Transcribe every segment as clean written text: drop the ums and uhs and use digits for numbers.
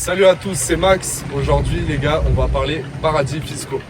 Salut à tous, c'est Max. Aujourd'hui les gars, on va parler paradis fiscaux.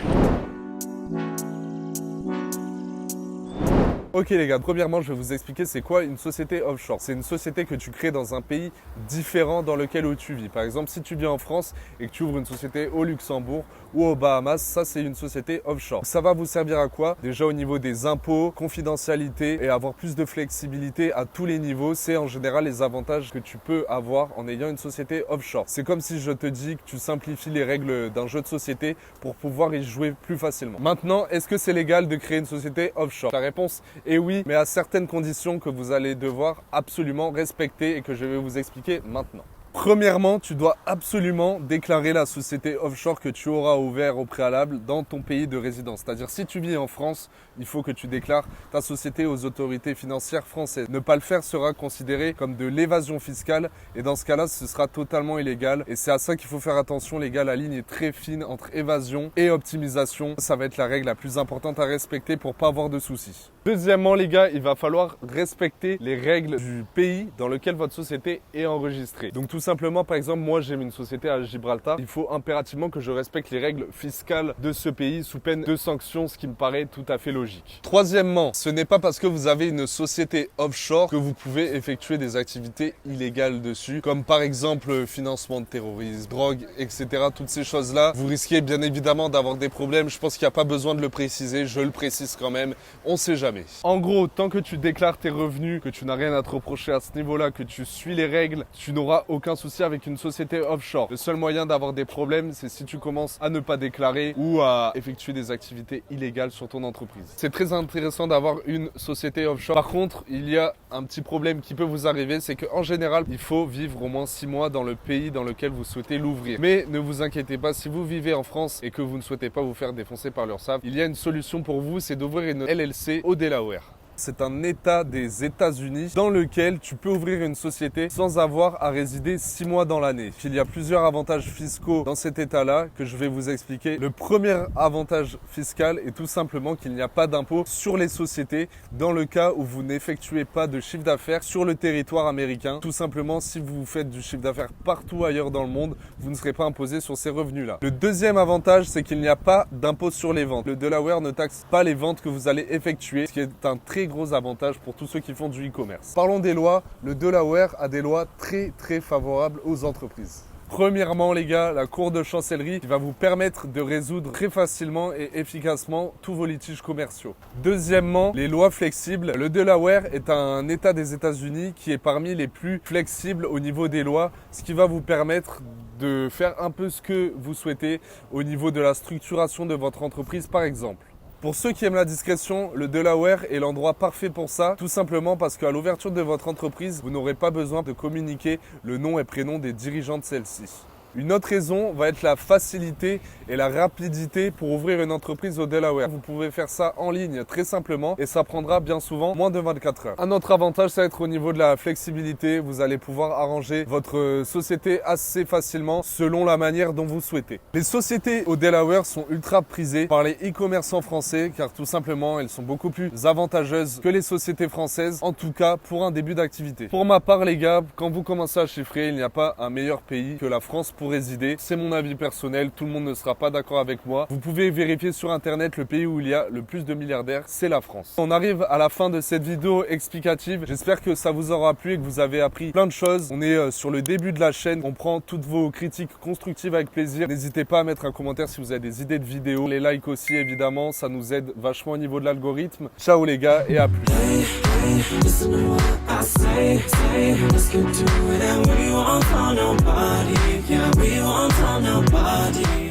Ok les gars, premièrement je vais vous expliquer c'est quoi une société offshore. C'est une société que tu crées dans un pays différent dans lequel tu vis. Par exemple, si tu vis en France et que tu ouvres une société au Luxembourg ou aux Bahamas, ça c'est une société offshore. Ça va vous servir à quoi? Déjà au niveau des impôts, confidentialité et avoir plus de flexibilité à tous les niveaux. C'est en général les avantages que tu peux avoir en ayant une société offshore. C'est comme si je te dis que tu simplifies les règles d'un jeu de société pour pouvoir y jouer plus facilement. Maintenant, est-ce que c'est légal de créer une société offshore? La réponse est oui, mais à certaines conditions que vous allez devoir absolument respecter et que je vais vous expliquer maintenant. Premièrement, tu dois absolument déclarer la société offshore que tu auras ouverte au préalable dans ton pays de résidence. C'est-à-dire, si tu vis en France, il faut que tu déclares ta société aux autorités financières françaises. Ne pas le faire sera considéré comme de l'évasion fiscale et dans ce cas-là, ce sera totalement illégal. Et c'est à ça qu'il faut faire attention, les gars. La ligne est très fine entre évasion et optimisation. Ça va être la règle la plus importante à respecter pour pas avoir de soucis. Deuxièmement, les gars, il va falloir respecter les règles du pays dans lequel votre société est enregistrée. Donc tout simplement, par exemple, moi j'ai une société à Gibraltar. Il faut impérativement que je respecte les règles fiscales de ce pays sous peine de sanctions, ce qui me paraît tout à fait logique. Troisièmement, ce n'est pas parce que vous avez une société offshore que vous pouvez effectuer des activités illégales dessus, comme par exemple financement de terrorisme, drogue, etc. Toutes ces choses-là, vous risquez bien évidemment d'avoir des problèmes. Je pense qu'il n'y a pas besoin de le préciser, je le précise quand même, on ne sait jamais. En gros, tant que tu déclares tes revenus, que tu n'as rien à te reprocher à ce niveau-là, que tu suis les règles, tu n'auras aucun souci avec une société offshore. Le seul moyen d'avoir des problèmes, c'est si tu commences à ne pas déclarer ou à effectuer des activités illégales sur ton entreprise. C'est très intéressant d'avoir une société offshore. Par contre, il y a un petit problème qui peut vous arriver, c'est qu'en général, il faut vivre au moins 6 mois dans le pays dans lequel vous souhaitez l'ouvrir. Mais ne vous inquiétez pas, si vous vivez en France et que vous ne souhaitez pas vous faire défoncer par l'URSSAF, il y a une solution pour vous, c'est d'ouvrir une LLC au Delaware. C'est un État des États-Unis dans lequel tu peux ouvrir une société sans avoir à résider 6 mois dans l'année. Il y a plusieurs avantages fiscaux dans cet État-là que je vais vous expliquer. Le premier avantage fiscal est tout simplement qu'il n'y a pas d'impôt sur les sociétés dans le cas où vous n'effectuez pas de chiffre d'affaires sur le territoire américain. Tout simplement, si vous faites du chiffre d'affaires partout ailleurs dans le monde, vous ne serez pas imposé sur ces revenus-là. Le deuxième avantage, c'est qu'il n'y a pas d'impôt sur les ventes. Le Delaware ne taxe pas les ventes que vous allez effectuer, ce qui est un très gros avantage pour tous ceux qui font du e-commerce. Parlons des lois. Le Delaware a des lois très favorables aux entreprises. Premièrement, les gars, la cour de chancellerie qui va vous permettre de résoudre très facilement et efficacement tous vos litiges commerciaux. Deuxièmement, les lois flexibles. Le Delaware est un État des États-Unis qui est parmi les plus flexibles au niveau des lois, ce qui va vous permettre de faire un peu ce que vous souhaitez au niveau de la structuration de votre entreprise, par exemple. Pour ceux qui aiment la discrétion, le Delaware est l'endroit parfait pour ça, tout simplement parce qu'à l'ouverture de votre entreprise, vous n'aurez pas besoin de communiquer le nom et prénom des dirigeants de celle-ci. Une autre raison va être la facilité et la rapidité pour ouvrir une entreprise au Delaware. Vous pouvez faire ça en ligne très simplement et ça prendra bien souvent moins de 24 heures. Un autre avantage, ça va être au niveau de la flexibilité. Vous allez pouvoir arranger votre société assez facilement selon la manière dont vous souhaitez. Les sociétés au Delaware sont ultra prisées par les e-commerçants français car tout simplement, elles sont beaucoup plus avantageuses que les sociétés françaises, en tout cas pour un début d'activité. Pour ma part, les gars, quand vous commencez à chiffrer, il n'y a pas un meilleur pays que la France pour résider. C'est mon avis personnel, tout le monde ne sera pas d'accord avec moi. Vous pouvez vérifier sur internet le pays où il y a le plus de milliardaires, c'est la France. On arrive à la fin de cette vidéo explicative. J'espère que ça vous aura plu et que vous avez appris plein de choses. On est sur le début de la chaîne. On prend toutes vos critiques constructives avec plaisir. N'hésitez pas à mettre un commentaire si vous avez des idées de vidéos. Les likes aussi évidemment, ça nous aide vachement au niveau de l'algorithme. Ciao les gars et à plus. Listen to what I say, let's get to it and we won't tell nobody, yeah, we won't tell nobody.